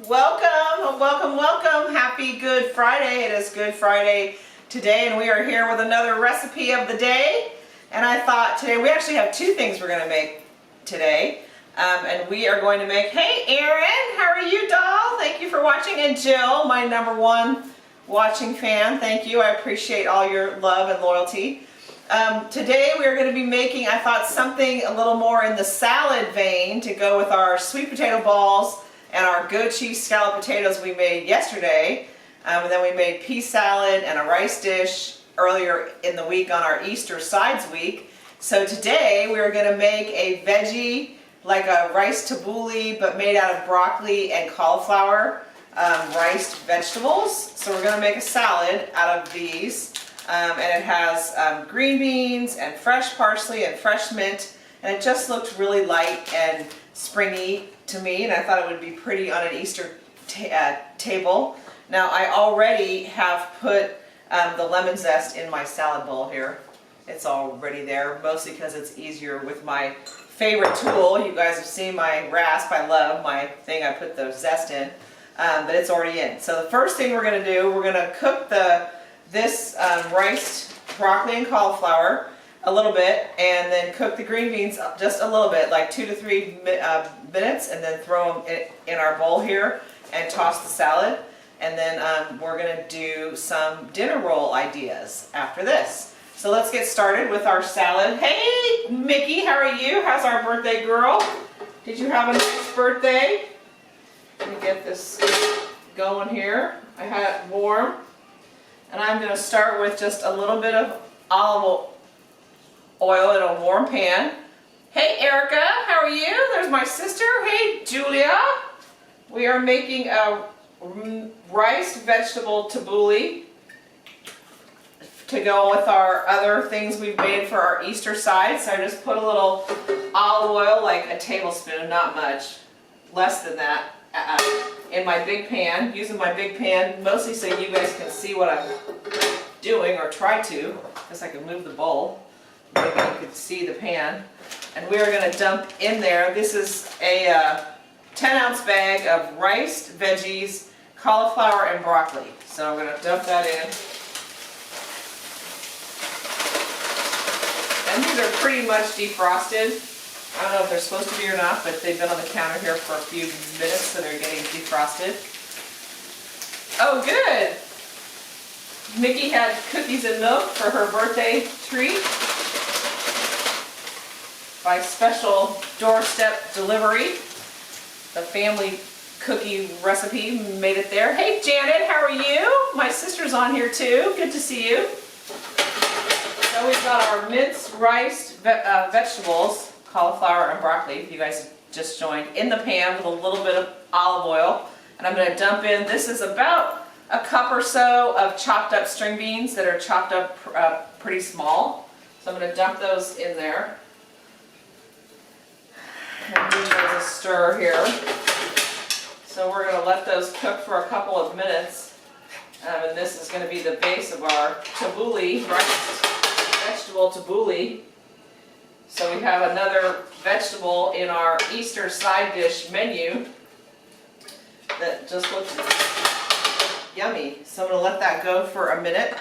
Welcome, welcome, welcome. Happy Good Friday. It is Good Friday today, and we are here with another recipe of the day. And I thought today, we actually have two things we're going to make today. And we are going to make, hey Erin, how are you, doll? Thank you for watching. And Jill, my #1 watching fan, thank you. I appreciate all your love and loyalty. Today we are going to be making, I thought, something a little more in the salad vein to go with our sweet potato balls and our goat cheese scallop potatoes we made yesterday. And then we made pea salad and a rice dish earlier in the week on our Easter sides week. So today we are going to make a veggie, like a rice tabbouleh, but made out of broccoli and cauliflower riced vegetables. So we're going to make a salad out of these. And it has green beans and fresh parsley and fresh mint. And it just looked really light and springy to me, and I thought it would be pretty on an Easter table. Now I already have put the lemon zest in my salad bowl here. It's already there, mostly because it's easier with my favorite tool. You guys have seen my rasp. I love my thing I put the zest in, but it's already in. So the first thing we're going to do, we're going to cook this riced broccoli and cauliflower a little bit, and then cook the green beans just a little bit, like 2 to 3 minutes, and then throw them in our bowl here and toss the salad. And then we're going to do some dinner roll ideas after this. So let's get started with our salad. Hey Mickey, how are you? How's our birthday girl? Did you have a nice birthday? Let me get this going here. I had it warm. And I'm going to start with just a little bit of olive oil in a warm pan. Hey Erica, how are you? There's my sister. Hey Julia. We are making a rice vegetable tabbouleh to go with our other things we've made for our Easter side. So I just put a little olive oil, like a tablespoon, not much, less than that, in my big pan, using my big pan mostly so you guys can see what I'm doing, or try to, because I can move the bowl. Maybe you could see the pan. And we are going to dump in there, this is a 10-ounce bag of riced veggies, cauliflower, and broccoli. So I'm going to dump that in. And these are pretty much defrosted. I don't know if they're supposed to be or not, but they've been on the counter here for a few minutes, so they're getting defrosted. Oh, good! Mickey had cookies and milk for her birthday treat by special doorstep delivery. The family cookie recipe made it there. Hey Janet, how are you? My sister's on here too. Good to see you. So we've got our minced riced vegetables, cauliflower and broccoli, if you guys just joined, in the pan with a little bit of olive oil. And I'm going to dump in, this is about a cup or so of chopped up string beans that are chopped up pretty small. So I'm going to dump those in there. And give those a stir here. So we're going to let those cook for a couple of minutes. And this is going to be the base of our tabbouleh, rice vegetable tabbouleh. So we have another vegetable in our Easter side dish menu that just looks yummy. So I'm going to let that go for a minute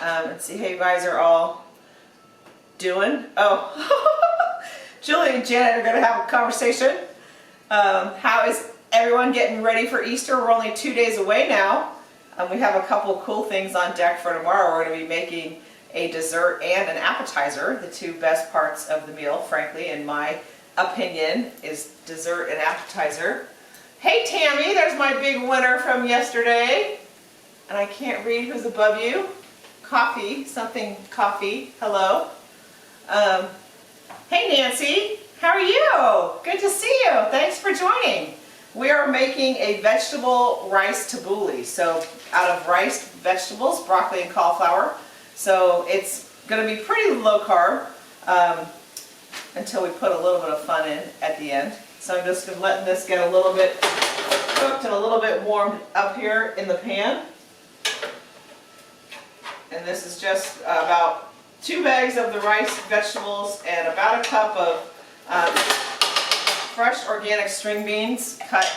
and see how you guys are all doing. Oh, Julie and Janet are going to have a conversation. How is everyone getting ready for Easter? We're only 2 days away now. We have a couple of cool things on deck for tomorrow. We're going to be making a dessert and an appetizer. The two best parts of the meal, frankly, in my opinion, is dessert and appetizer. Hey Tammy, there's my big winner from yesterday. And I can't read who's above you. Coffee, something coffee, hello. Hey Nancy, how are you? Good to see you. Thanks for joining. We are making a vegetable rice tabbouleh. So out of riced vegetables, broccoli and cauliflower. So it's going to be pretty low carb until we put a little bit of fun in at the end. So I'm just letting this get a little bit cooked and a little bit warmed up here in the pan. And this is just about 2 bags of the rice vegetables and about a cup of fresh organic string beans cut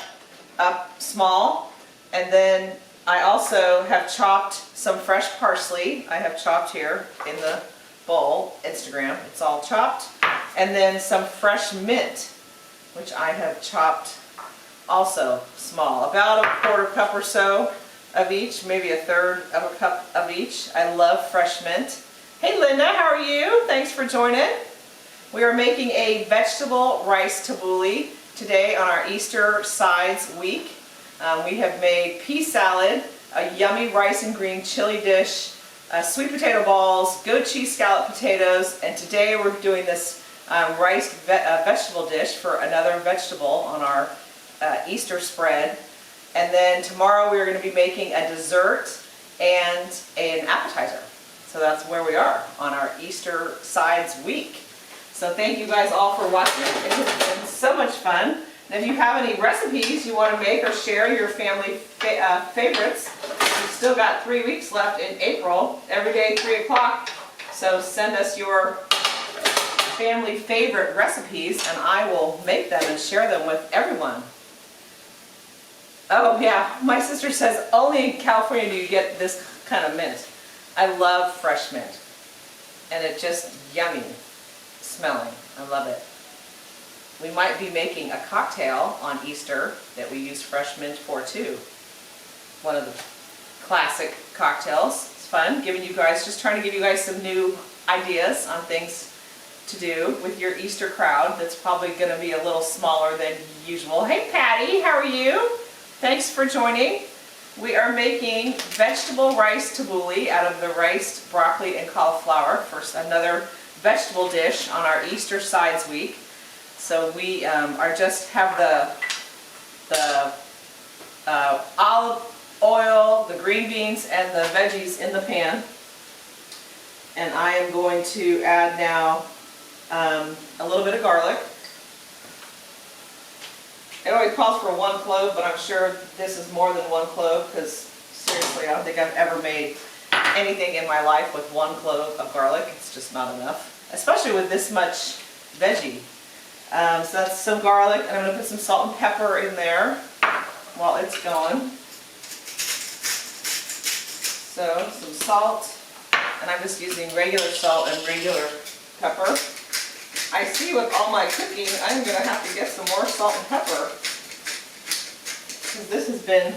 up small. And then I also have chopped some fresh parsley. I have chopped here in the bowl, Instagram, it's all chopped. And then some fresh mint, which I have chopped also small, about a 1/4 cup or so of each, maybe a 1/3 of a cup of each. I love fresh mint. Hey Linda, how are you? Thanks for joining. We are making a vegetable rice tabbouleh today on our Easter sides week. We have made pea salad, a yummy rice and green chili dish, sweet potato balls, goat cheese scallop potatoes, and today we're doing this rice vegetable dish for another vegetable on our Easter spread. And then tomorrow we're going to be making a dessert and an appetizer. So that's where we are on our Easter sides week. So thank you guys all for watching. It has been so much fun. And if you have any recipes you want to make or share your family favorites, we've still got 3 weeks left in April, every day 3 o'clock. So send us your family favorite recipes and I will make them and share them with everyone. Oh yeah, my sister says only in California do you get this kind of mint. I love fresh mint. And it's just yummy smelling. I love it. We might be making a cocktail on Easter that we use fresh mint for too. One of the classic cocktails. It's fun, just trying to give you guys some new ideas on things to do with your Easter crowd that's probably going to be a little smaller than usual. Hey Patty, how are you? Thanks for joining. We are making vegetable rice tabbouleh out of the rice, broccoli, and cauliflower for another vegetable dish on our Easter sides week. So we have the olive oil, the green beans, and the veggies in the pan. And I am going to add now a little bit of garlic. It always calls for 1 clove, but I'm sure this is more than 1 clove because seriously, I don't think I've ever made anything in my life with 1 clove of garlic. It's just not enough, especially with this much veggie. So that's some garlic, and I'm going to put some salt and pepper in there while it's going. So some salt, and I'm just using regular salt and regular pepper. I see with all my cooking, I'm going to have to get some more salt and pepper because this has been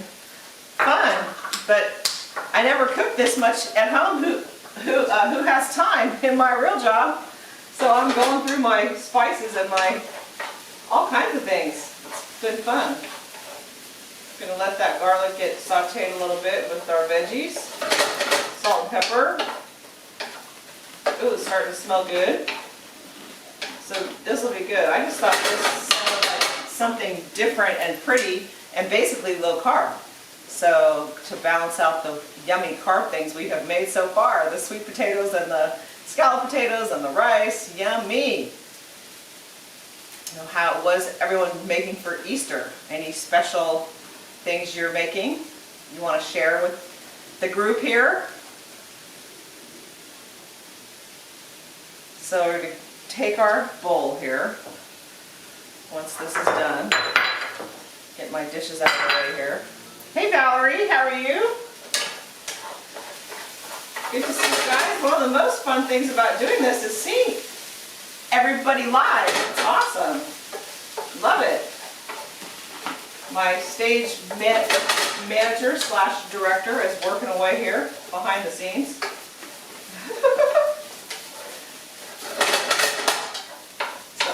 fun, but I never cook this much at home. Who has time in my real job? So I'm going through my spices and my all kinds of things. It's been fun. I'm going to let that garlic get sauteed a little bit with our veggies. Salt and pepper. Ooh, it's starting to smell good. So this will be good. I just thought this sounded like something different and pretty and basically low carb. So to balance out the yummy carb things we have made so far, the sweet potatoes and the scallop potatoes and the rice, yummy. You know how it was everyone making for Easter. Any special things you're making you want to share with the group here? So we're going to take our bowl here, once this is done, get my dishes out of the way here. Hey Valerie, how are you? Good to see you guys. One of the most fun things about doing this is seeing everybody live. It's awesome. Love it. My stage manager / director is working away here behind the scenes.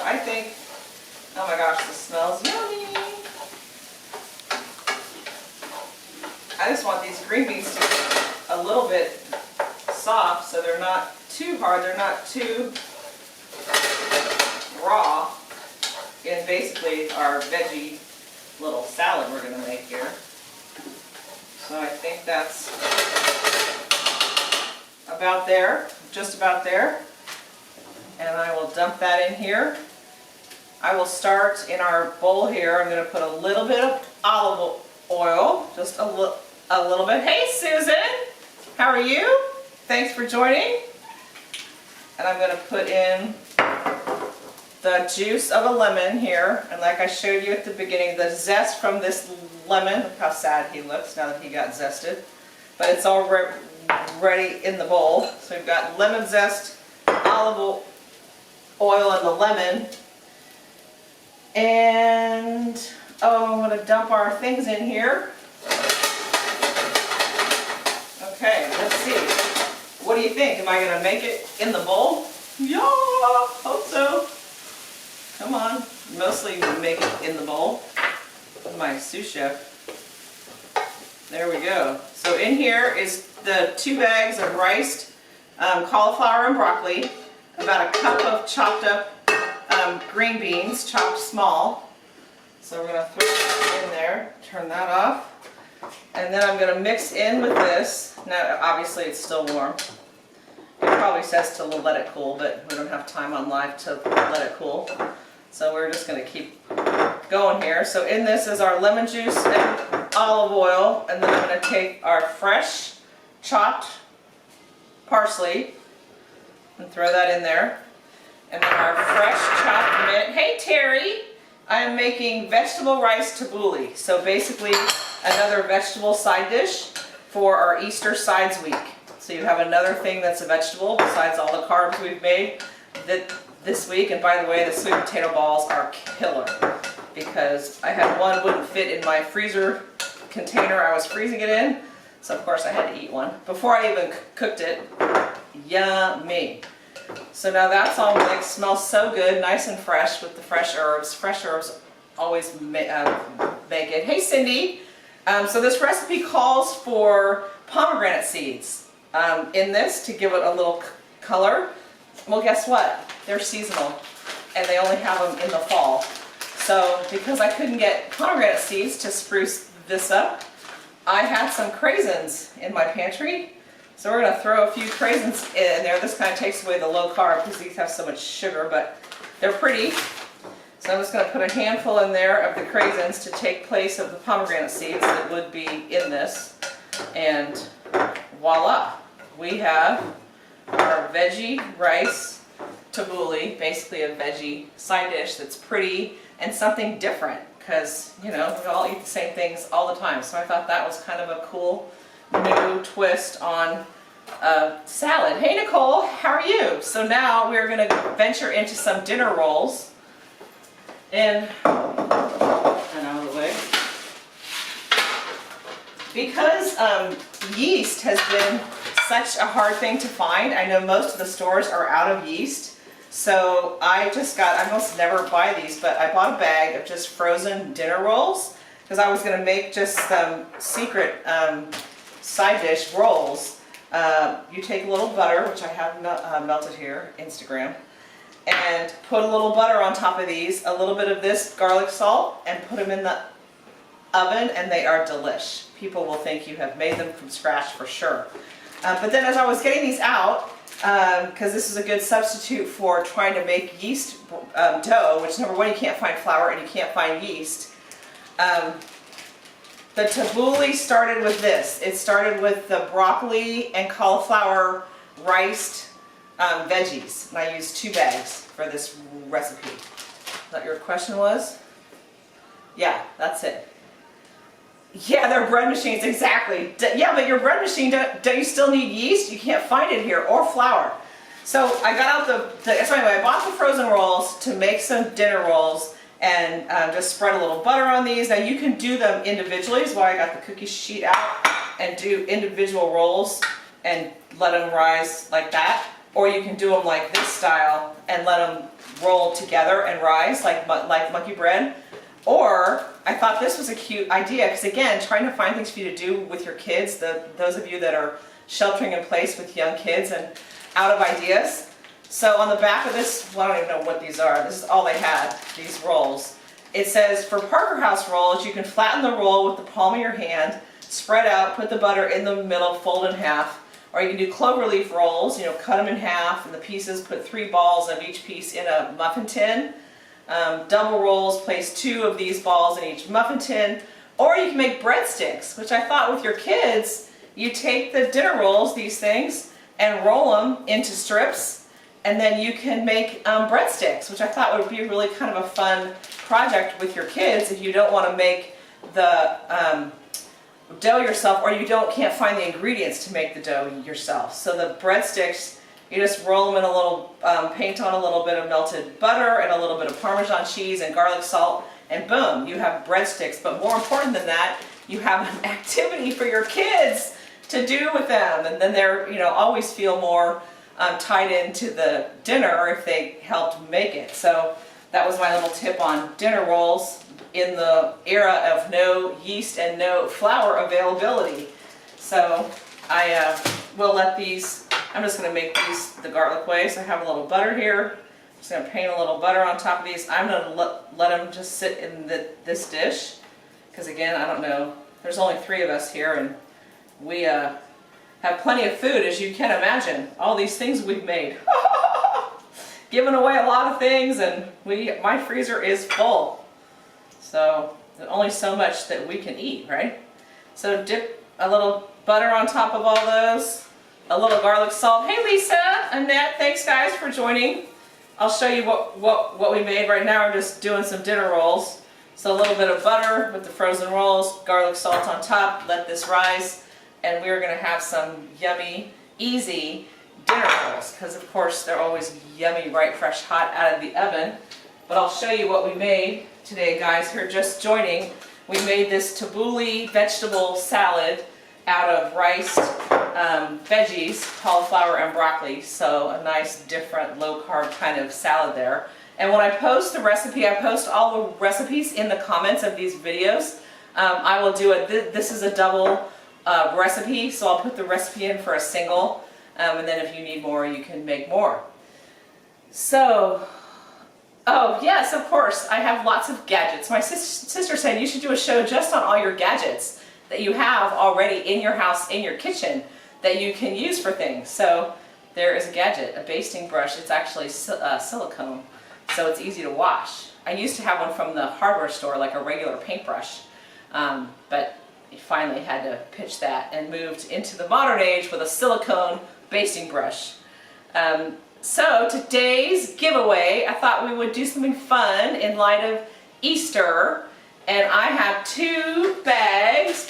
I think, oh my gosh, this smells yummy. I just want these green beans to be a little bit soft so they're not too hard, they're not too raw in basically our veggie little salad we're going to make here. So I think that's about there, just about there. And I will dump that in here. I will start in our bowl here. I'm going to put a little bit of olive oil, just a little bit. Hey Susan, how are you? Thanks for joining. And I'm going to put in the juice of a lemon here, and like I showed you at the beginning, the zest from this lemon. Look how sad he looks now that he got zested. But it's already in the bowl. So we've got lemon zest, olive oil, and the lemon. And I'm going to dump our things in here. Okay, let's see. What do you think? Am I going to make it in the bowl? Yeah, hope so. Come on, mostly make it in the bowl. My sous chef. There we go. So in here is the 2 bags of riced cauliflower and broccoli, about a cup of chopped up green beans, chopped small. So we're going to throw that in there, turn that off. And then I'm going to mix in with this. Now obviously it's still warm. It probably says to let it cool, but we don't have time on live to let it cool. So we're just going to keep going here. So in this is our lemon juice and olive oil, and then I'm going to take our fresh chopped parsley and throw that in there. And then our fresh chopped mint. Hey Terry! I am making vegetable rice tabbouleh. So basically another vegetable side dish for our Easter sides week. So you have another thing that's a vegetable besides all the carbs we've made this week. And by the way, the sweet potato balls are killer because I had one wouldn't fit in my freezer container I was freezing it in. So of course I had to eat one before I even cooked it. Yummy. So now that's all mixed. Smells so good, nice and fresh with the fresh herbs. Fresh herbs always make it. Hey Cindy. So this recipe calls for pomegranate seeds in this to give it a little color. Well, guess what? They're seasonal and they only have them in the fall. So because I couldn't get pomegranate seeds to spruce this up, I had some craisins in my pantry. So we're going to throw a few craisins in there. This kind of takes away the low carb because these have so much sugar, but they're pretty. So I'm just going to put a handful in there of the craisins to take place of the pomegranate seeds that would be in this. And voila, we have our veggie rice tabbouleh, basically a veggie side dish that's pretty and something different because, you know, we all eat the same things all the time. So I thought that was kind of a cool new twist on salad. Hey Nicole, how are you? So now we're going to venture into some dinner rolls. And out of the way. Because yeast has been such a hard thing to find, I know most of the stores are out of yeast. So I almost never buy these, but I bought a bag of just frozen dinner rolls because I was going to make just some secret side dish rolls. You take a little butter, which I have melted here, Instagram, and put a little butter on top of these, a little bit of this garlic salt, and put them in the oven, and they are delish. People will think you have made them from scratch for sure. But then as I was getting these out, because this is a good substitute for trying to make yeast dough, which number one, you can't find flour and you can't find yeast. The tabbouleh started with this. It started with the broccoli and cauliflower riced veggies. And I used 2 bags for this recipe. Is that your question was? Yeah, that's it. Yeah, they're bread machines, exactly. Yeah, but your bread machine, don't you still need yeast? You can't find it here, or flour. So I got out so anyway, I bought the frozen rolls to make some dinner rolls and just spread a little butter on these. Now you can do them individually, is why I got the cookie sheet out, and do individual rolls and let them rise like that. Or you can do them like this style and let them roll together and rise like monkey bread. Or I thought this was a cute idea because, again, trying to find things for you to do with your kids, those of you that are sheltering in place with young kids and out of ideas. So on the back of this, well, I don't even know what these are. This is all they had, these rolls. It says, for Parker House rolls, you can flatten the roll with the palm of your hand, spread out, put the butter in the middle, fold in half. Or you can do cloverleaf rolls, you know, cut them in half, and the pieces, put 3 balls of each piece in a muffin tin. Double rolls, place 2 of these balls in each muffin tin. Or you can make breadsticks, which I thought with your kids, you take the dinner rolls, these things, and roll them into strips, And then you can make breadsticks, which I thought would be really kind of a fun project with your kids if you don't want to make the dough yourself, or you can't find the ingredients to make the dough yourself. So the breadsticks, you just roll them in a little, paint on a little bit of melted butter and a little bit of Parmesan cheese and garlic salt, and boom, you have breadsticks. But more important than that, you have an activity for your kids to do with them, and then they're, always feel more tied into the dinner if they helped make it. So that was my little tip on dinner rolls in the era of no yeast and no flour availability. So I will let these, I'm just going to make these the garlic way. So I have a little butter here. I'm just going to paint a little butter on top of these. I'm going to let them just sit in this dish, because again, I don't know, there's only 3 of us here, and we have plenty of food, as you can imagine. All these things we've made. Giving away a lot of things, and my freezer is full. So there's only so much that we can eat, right? So dip a little butter on top of all those, a little garlic salt. Hey Lisa, Annette, thanks guys for joining. I'll show you what we made right now. We're just doing some dinner rolls. So a little bit of butter with the frozen rolls, garlic salt on top, let this rise, and we're going to have some yummy, easy dinner rolls, because of course they're always yummy, right, fresh, hot out of the oven. But I'll show you what we made today, guys, who are just joining. We made this tabbouleh vegetable salad out of riced veggies, cauliflower and broccoli, so a nice different low-carb kind of salad there. And when I post the recipe, I post all the recipes in the comments of these videos. I will do this is a double recipe, so I'll put the recipe in for a single, and then if you need more, you can make more. So, oh yes, of course, I have lots of gadgets. My sister said you should do a show just on all your gadgets that you have already in your house, in your kitchen, that you can use for things. So there is a gadget, a basting brush. It's actually silicone, so it's easy to wash. I used to have one from the hardware store, like a regular paintbrush, but finally had to pitch that and moved into the modern age with a silicone basting brush. So today's giveaway, I thought we would do something fun in light of Easter, and I have 2 bags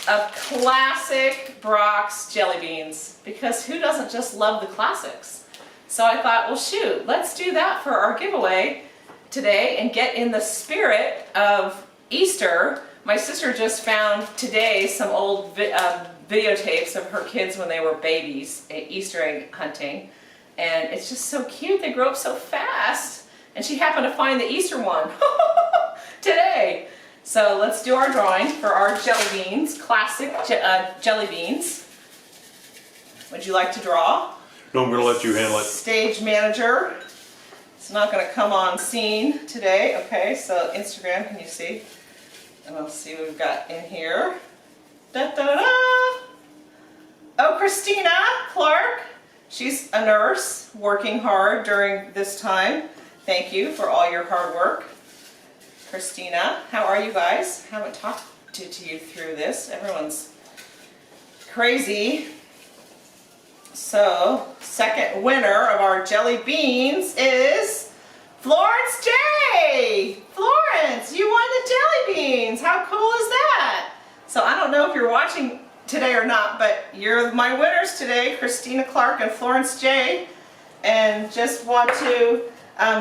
of classic Brock's jelly beans, because who doesn't just love the classics? So I thought, well shoot, let's do that for our giveaway today and get in the spirit of Easter. My sister just found today some old videotapes of her kids when they were babies, Easter egg hunting, and it's just so cute. They grow up so fast, and she happened to find the Easter one today. So let's do our drawing for our jelly beans, classic jelly beans. Would you like to draw? No, I'm going to let you handle it. Stage manager. It's not going to come on scene today. Okay, so Instagram, can you see? And we'll see what we've got in here. Da, da, da, da. Oh, Christina Clark. She's a nurse working hard during this time. Thank you for all your hard work. Christina, how are you guys? Haven't talked to you through this. Everyone's crazy. So, second winner of our jelly beans is Florence J. Florence, you won the jelly beans. How cool is that? So I don't know if you're watching today or not, but you're my winners today, Christina Clark and Florence J. And just want to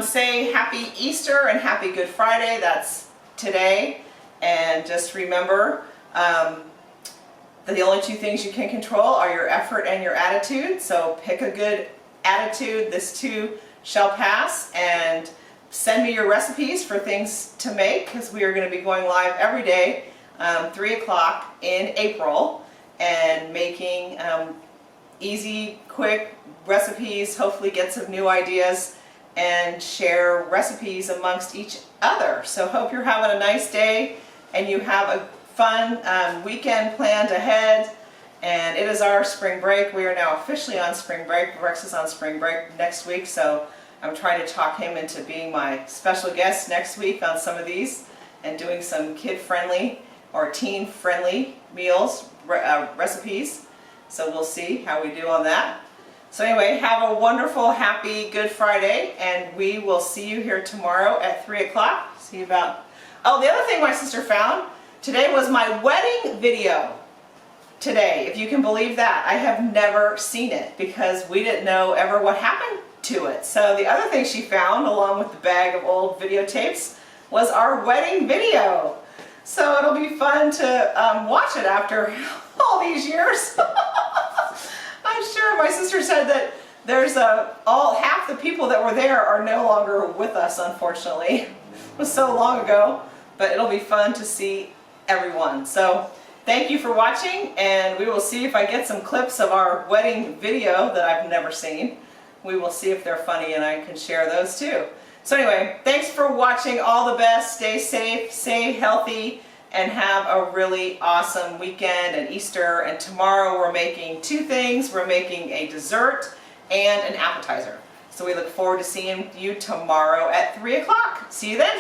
say happy Easter and happy Good Friday. That's today. And just remember that the only 2 things you can control are your effort and your attitude. So pick a good attitude. This too shall pass. And send me your recipes for things to make, because we are going to be going live every day, 3 o'clock in April, and making easy, quick recipes, hopefully get some new ideas, and share recipes amongst each other. So hope you're having a nice day and you have a fun weekend planned ahead. And it is our spring break. We are now officially on spring break. Rex is on spring break next week, so I'm trying to talk him into being my special guest next week on some of these and doing some kid-friendly or teen-friendly meals, recipes. So we'll see how we do on that. So anyway, have a wonderful, happy Good Friday, and we will see you here tomorrow at 3 o'clock. See about... Oh, the other thing my sister found today was my wedding video. Today, if you can believe that. I have never seen it because we didn't know ever what happened to it. So the other thing she found, along with the bag of old videotapes, was our wedding video. So it'll be fun to watch it after all these years. I'm sure my sister said that there's half the people that were there are no longer with us, unfortunately. It was so long ago, but it'll be fun to see everyone. So thank you for watching, and we will see if I get some clips of our wedding video that I've never seen. We will see if they're funny and I can share those too. So anyway, thanks for watching. All the best. Stay safe, stay healthy, and have a really awesome weekend and Easter. And tomorrow we're making two things. We're making a dessert and an appetizer. So we look forward to seeing you tomorrow at 3 o'clock. See you then.